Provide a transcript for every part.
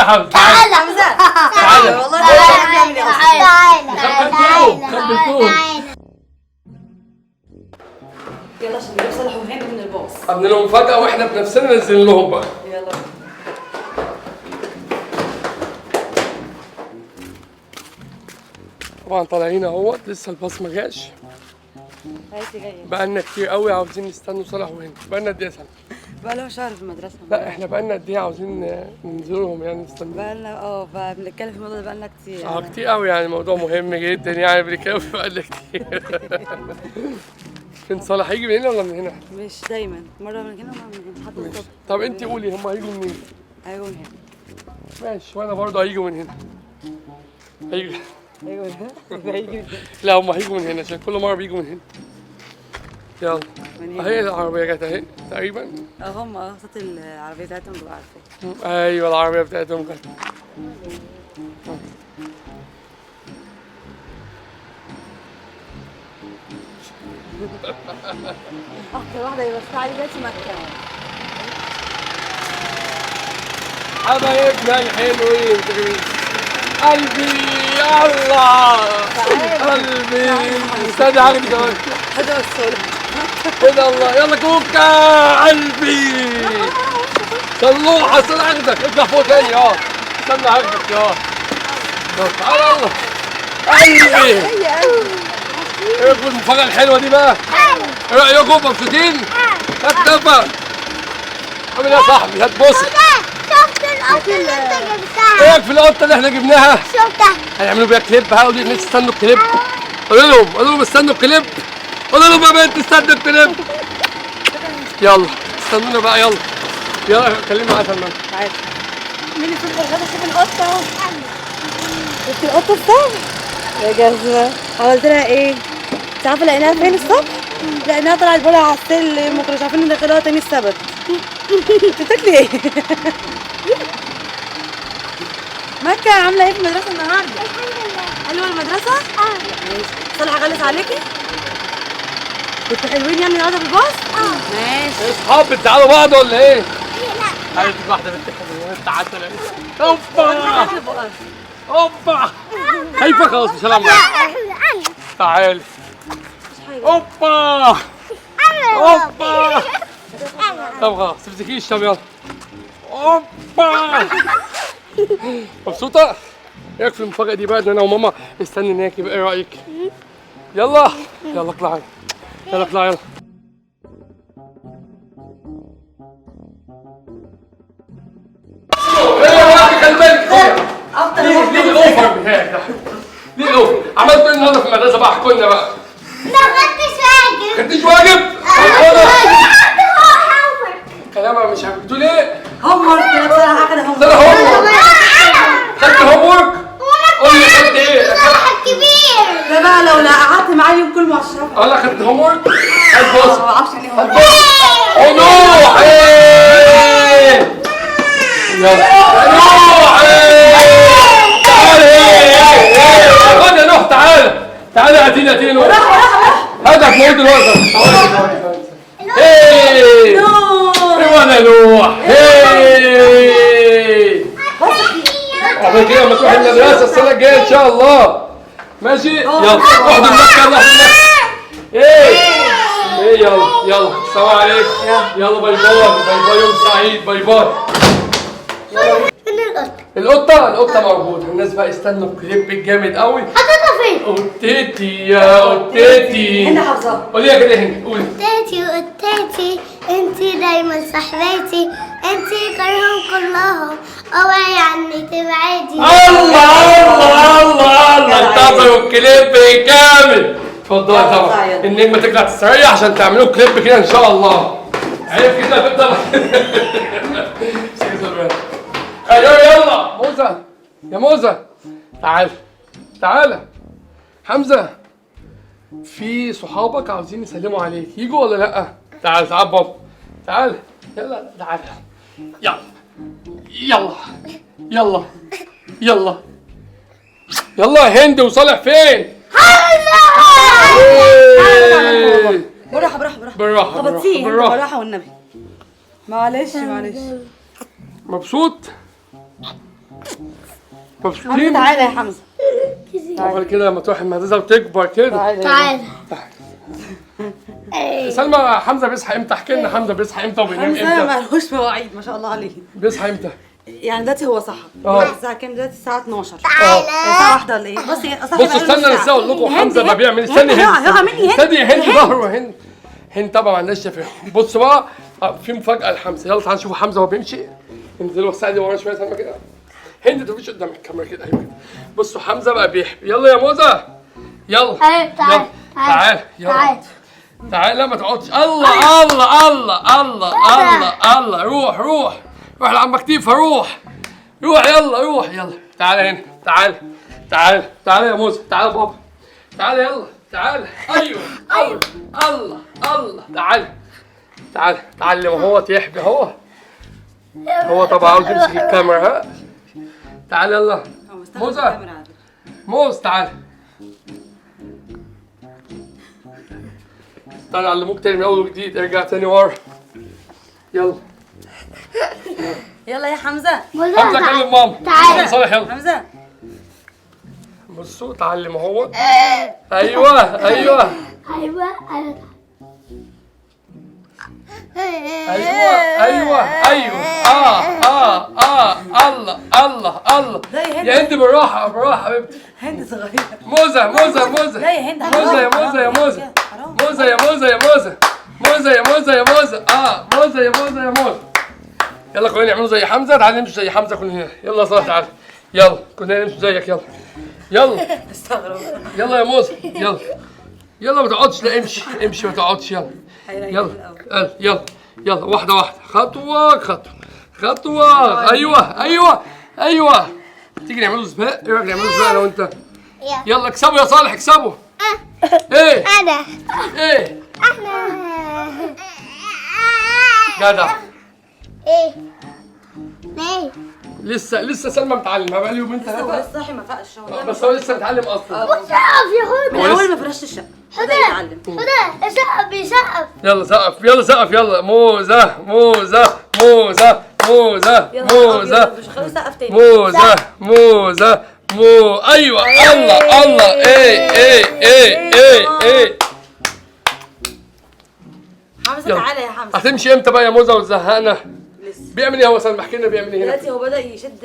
حمزة تعالى تعالى والله خبرتوهم. يلا عشان نجيب صالح وهاني من الباص. عاملين لهم مفاجأة واحنا بنفسنا ننزل لهم بقى. يلا طبعا طالعين اهوت، لسه الباص ما جاش. هايتي جايه. بقالنا كتير قوي عاوزين نستنوا صالح وهاني. بقالنا قد ايه سنة؟ بقى له شهر في المدرسه. لا احنا بقالنا قد ايه عاوزين ننزلهم يعني نستنوا. بقى لنا بنتكلم في الموضوع ده بقى لنا كتير. كتير قوي يعني، موضوع مهم جدا يعني، بنتكلم فيه بقالنا كتير. فين صالح هيجي من هنا ولا من هنا؟ مش دايما، مره من هنا ومره من هنا حتى ماشي. الصبح. طب انت قولي هم هيجوا منين؟ هيجوا من هنا. ماشي، وانا برضه هيجوا من هنا. هيجوا. هيجوا من هنا. هيجوا من هنا. لا هم هيجوا من هنا عشان كل مره بيجوا من هنا. يلا من هنا. اهي العربيه جت اهي تقريبا. هم صوت العربيه بتاعتهم ببقى عارفاه. ايوه العربيه بتاعتهم جت. اكتر واحده يبقى علي دلوقتي مكه. حبايبنا الحلوين قلبي الله قلبي. استنى هاخدك كمان. هذا الصوت. ايه ده الله. يلا كوكا قلبي. صلوحه استنى هاخدك. اطلع فوق تاني استنى هاخدك تعالى يلا قلبي. ايه رايكم المفاجأة الحلوة دي بقى؟ ايه رأيكم مبسوطين؟ هات دفا. عامل ايه يا صاحبي؟ هات بص. شفت القطة اللي انت جبتها؟ ايه رايك في القطة اللي احنا جبناها؟ شفتها. هيعملوا بيها كليب. هقول لهم استنوا الكليب. قولوا لهم استنوا الكليب. قولوا لهم يا بنت استنوا الكليب. يلا استنونا بقى. يلا كلمي معايا سلمان. تعالى. مين اللي في الغدا؟ شوف القطه اهو. شفت القطه الصبح؟ يا جزمه عملت لها ايه؟ انت عارفه لقيناها فين الصبح؟ لقيناها طلعت بره على السلم وكنا مش عارفين ندخلوها تاني السبت. انت بتاكلي ايه؟ مكة عامله ايه في المدرسه النهارده؟ حلوه المدرسه؟ ماشي. صالح غلس عليكي؟ كنتوا حلوين يعني النهارده في الباص؟ ماشي. ايه اصحاب بتزعلوا بعض ولا ايه؟ لا. عايز واحدة بنت حلوة تعالى. اوبا اوبا. خايفة خلاص مش هلعب معاك. تعالي. اوبا اوبا. طب خلاص تمسكيش. طب يلا. اوبا. مبسوطة؟ ايه رايك في المفاجأة دي بقى ان انا وماما مستني هناك؟ يبقى ايه رأيك؟ يلا اطلعي. يلا خلي بالك. ليه الاوفر بتاعك ده؟ ليه الاوفر؟ عملت ايه النهارده في المدرسة بقى؟ احكوا لنا بقى. ما خدتش واجب. خدتش واجب؟ كلامها مش عارف بتقول ايه؟ هوم ورك يا صراحه كده هوم ده ورك. هوم ورك. خدت هوم ورك؟ قول لي خدت ايه؟ الكبير. ده بقى لو لا قعدت معاه اليوم كله مع الشرف. انا خدت هوم ورك؟ هات بص. ما بعرفش يعني هوم ورك. نوح. نوح تعالى يا نوح. تعالى هاتيني نوح. هات هتموت دلوقتي. ايه وانا نوح. عقبال كده لما تروح المدرسة السنة الجاية إن شاء الله. ماشي؟ يلا احضن نفسك. يلا احضن نفسك. ايه يلا السلام عليكم. يلا باي باي يوم سعيد. باي باي. فين القطة؟ القطة موجودة. الناس بقى استنوا الكليب الجامد قوي. حطيتها فين؟ قطتي يا قطتي. هنا حافظاها. قوليها كده هنا. قولي. قطتي انتي دايما صاحبتي، انتي كرههم كلهم، اوعي عني تبعدي. الله انتظروا الكليب كامل. اتفضلي طبعا. النجمة تطلع تستريح عشان تعملوا كليب كده ان شاء الله. عيب كده تفضل. ايوه يلا موزة. يا موزة تعالى. حمزة في صحابك عاوزين يسلموا عليك، يجوا ولا لا؟ تعال بابا. تعال يلا. تعال يلا يا هند وصالح فين؟ بالراحه خبطتيه بالراحه والنبي. معلش مبسوط؟ مبسوطين؟ تعالى يا حمزة. عمال كده لما تروح المدرسة وتكبر كده. تعال. سلمى حمزة بيصحى امتى؟ احكي لنا حمزة بيصحى امتى وبينام حمزة امتى؟ مالهوش مواعيد ما شاء الله عليه. بيصحى امتى؟ يعني دلوقتي هو صحى. الساعة كام دلوقتي؟ الساعة 12. الساعة 1 ولا ايه؟ بصي بصوا استنى لسه اقول لكم حمزة ما بيعمل. استني استني هند ظهره هند طبعا ما عندهاش شفايف. بصوا بقى في مفاجأة لحمزة. يلا تعالوا نشوفوا حمزة وهو بيمشي. انزلوا الساعة ورا شوية سلمى كده. هند تفوش قدام الكاميرا كده. ايوه كده. بصوا حمزة بقى بيحبي. يلا يا موزة يلا تعال. تعال يلا تعال. لا ما تقعدش. الله الله الله الله الله الله. روح لعمك تيفا. روح يلا تعال هنا. تعال يا موزة. تعال بابا. تعال يلا. تعال. ايوه الله. تعال ما هو يحبي. هو طبعا عاوز يمسك الكاميرا. ها تعال يلا موز. تعال علموك تاني من اول وجديد. ارجع تاني ورا. يلا يلا يا حمزة. حمزة كلم ماما. تعال. صالح يلا. حمزة بصوا تعلم اهو. ايوه الله. يا هند بالراحة حبيبتي. هند صغيرة. موزة. لا يا هند. موزة. موزة. يلا كلنا نعملوا زي حمزة. تعالى نمشي زي حمزة كلنا. يلا صالح تعال. يلا كلنا نمشي زيك. يلا استغرب. يلا يا موزة. يلا ما تقعدش. لا امشي ما تقعدش. يلا واحدة خطوة. ايوه تيجي نعملوا سباق. ايه رايك نعملوا سباق انا وانت؟ يلا اكسبوا يا صالح اكسبوا. ايه انا ايه احنا جدع. ايه ليه؟ لسه سلمى متعلمة بقى لي يومين هو ثلاثة. لسه صاحي ما فاقش هو. بس هو لسه متعلم اصلا. سقف يا من هدى. اول ما فرشت الشقة بدأ يتعلم. هدى سقف بيسقف. يلا سقف. يلا موزة. مش خلاص سقف تاني. موزة. ايوه الله. ايه حمزة تعالى يا حمزة. هتمشي امتى بقى يا موزة وتزهقنا؟ لسه بيعمل ايه هو سلمى؟ احكي لنا بيعمل ايه هنا. دلوقتي هو بدأ يشد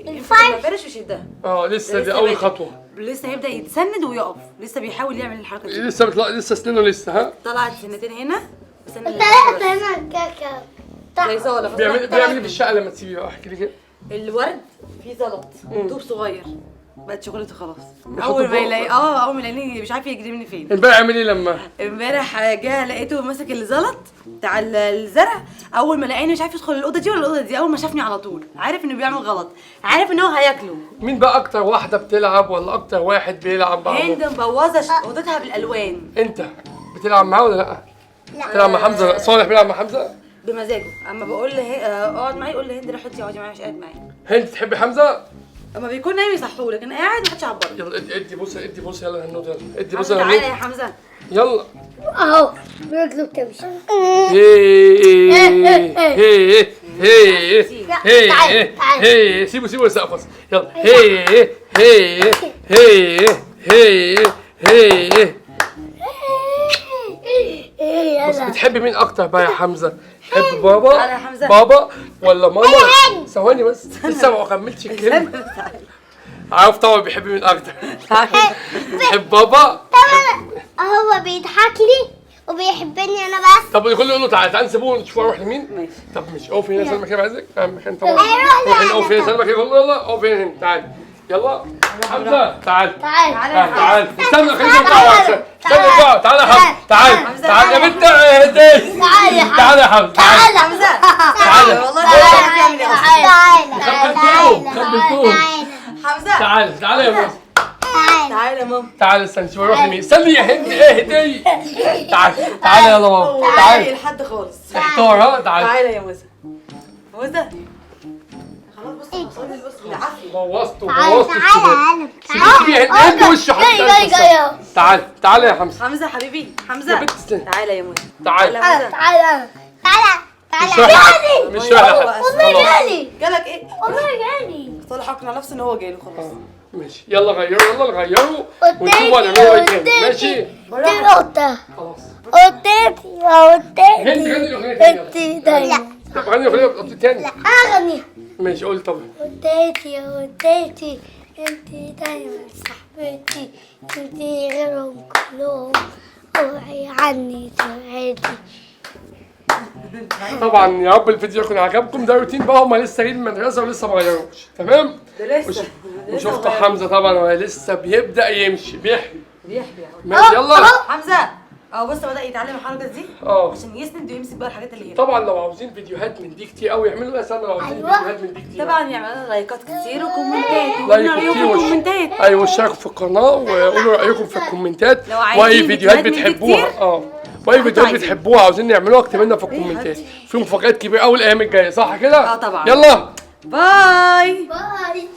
الفرش ويشدها. لسه دي اول خطوة. لسه هيبدأ يتسند ويقف. لسه بيحاول يعمل الحركة دي. لسه سنينه لسه. ها طلعت سنتين هنا وسنة ثلاثة هنا كاكا. زي زلط. بيعمل ايه في الشقة لما تسيبيه بقى؟ احكي لي كده. الورد فيه زلط طوب صغير. بقت شغلته خلاص. بيحطه اول ما فوق. يلاقي اول ما يلاقيني مش عارف يجري مني فين. امبارح عمل ايه لما؟ امبارح جه لقيته ماسك الزلط بتاع الزرع. اول ما لقاني مش عارف يدخل الاوضه دي ولا الاوضه دي. اول ما شافني على طول عارف انه بيعمل غلط. عارف ان هو هياكله. مين بقى اكتر واحدة بتلعب ولا اكتر واحد بيلعب معاه؟ هند مبوظه اوضتها بالالوان انت بتلعب معاه ولا لا؟ بتلعب مع حمزة؟ لا صالح بيلعب مع حمزة؟ بمزاجه. اما بقول له اقعد معايا يقول لي هند روحي اقعدي معايا. مش قاعد معايا. هند تحبي حمزة؟ اما بيكون نايم يصحوه لكن قاعد محدش يعبره. يلا ادي بوسة يلا يا هنود. يلا ادي حمزة بوسة تعالى يا يا حمزة. يلا. اهو برجله بتمشي. هي سيبوا يسقفوا. يلا بس بتحبي مين اكتر بقى يا حمزة؟ تحب بابا؟ تعالى يا حمزة. بابا ولا ماما؟ ثواني بس لسه ما كملتش الكلمة. عارف طبعا بيحب مين اكتر. بيحب بابا. هو بيضحك لي وبيحبني انا بس. طب الكل يقول له تعالى نسيبوه نشوف اروح لمين. ماشي. طب مش اقف هنا سلمى كده بعزك. اهم مكان طبعا. هيروح لي. اقف هنا سلمى كده. يلا اقف هنا تعالى. يلا حمزة تعال. تعال. استنى خلينا نطلع. استنى نطلع. تعالى يا حمزة. تعال يا بنت هدي. تعالى يا حمزة. تعال حمزة تعالى. والله ما عارف يعمل ايه اصلا. خبلتوه. حمزة تعالى يا موسى. تعالى يا ماما. تعالى استنى شوف اروح لمين. استني يا هند. اهدي. تعالى يلا ماما. تعالى لحد خالص. احتار. ها تعالى. تعالى يا موسى. موسى خلاص بص بالعافية. بوظته تعال. سيبي يا هند وشه حتى. تعالى يا حمزة. حمزة حبيبي يا حمزة بنت استنى. تعالى يا موسى. تعالى. تعال. مش رايح. والله خلاص. جالي. جالك ايه؟ والله جالي. صالح اقنع نفسه ان هو جاي خلاص. ماشي يلا غيروا يلا نغيروا ونشوفوا هنعملوا ايه تاني. ماشي دي القطة. خلاص. قطتي يا قطتي. هند غني الاغنيه تاني يلا. انت دايما. طب غني الاغنيه بقطة تاني. اغني. ماشي قول طب. قطتي يا قطتي انت دايما صاحبتي انت غيرهم كلهم اوعي عني تبعدي. طبعا يا رب الفيديو يكون عجبكم. ده روتين بقى، هم لسه جايين من المدرسه ولسه ما غيروش. تمام. ده لسه وشفت حمزه طبعا هو لسه بيبدا يمشي بيحبي. بيحبي. ماشي يلا. حمزه اهو بص بدأ يتعلم الحركه دي عشان يسند ويمسك بقى الحاجات اللي هنا. طبعا لو عاوزين فيديوهات من دي كتير قوي يعملوا لنا سنه. لو عاوزين فيديوهات من دي كتير طبعا يعملوا لنا لايكات كتير وكومنتات لايك وقولوا كتير رايكم في الكومنتات. ايوه اشتركوا في القناه وقولوا رايكم في الكومنتات. لو عايزين واي فيديوهات فيديوهات من دي بتحبوها كتير، واي فيديوهات بتحبوها عاوزين نعملوها اكتبوا لنا في الكومنتات. في مفاجآت كبيره قوي الايام الجايه صح كده؟ طبعا. يلا باي. باي.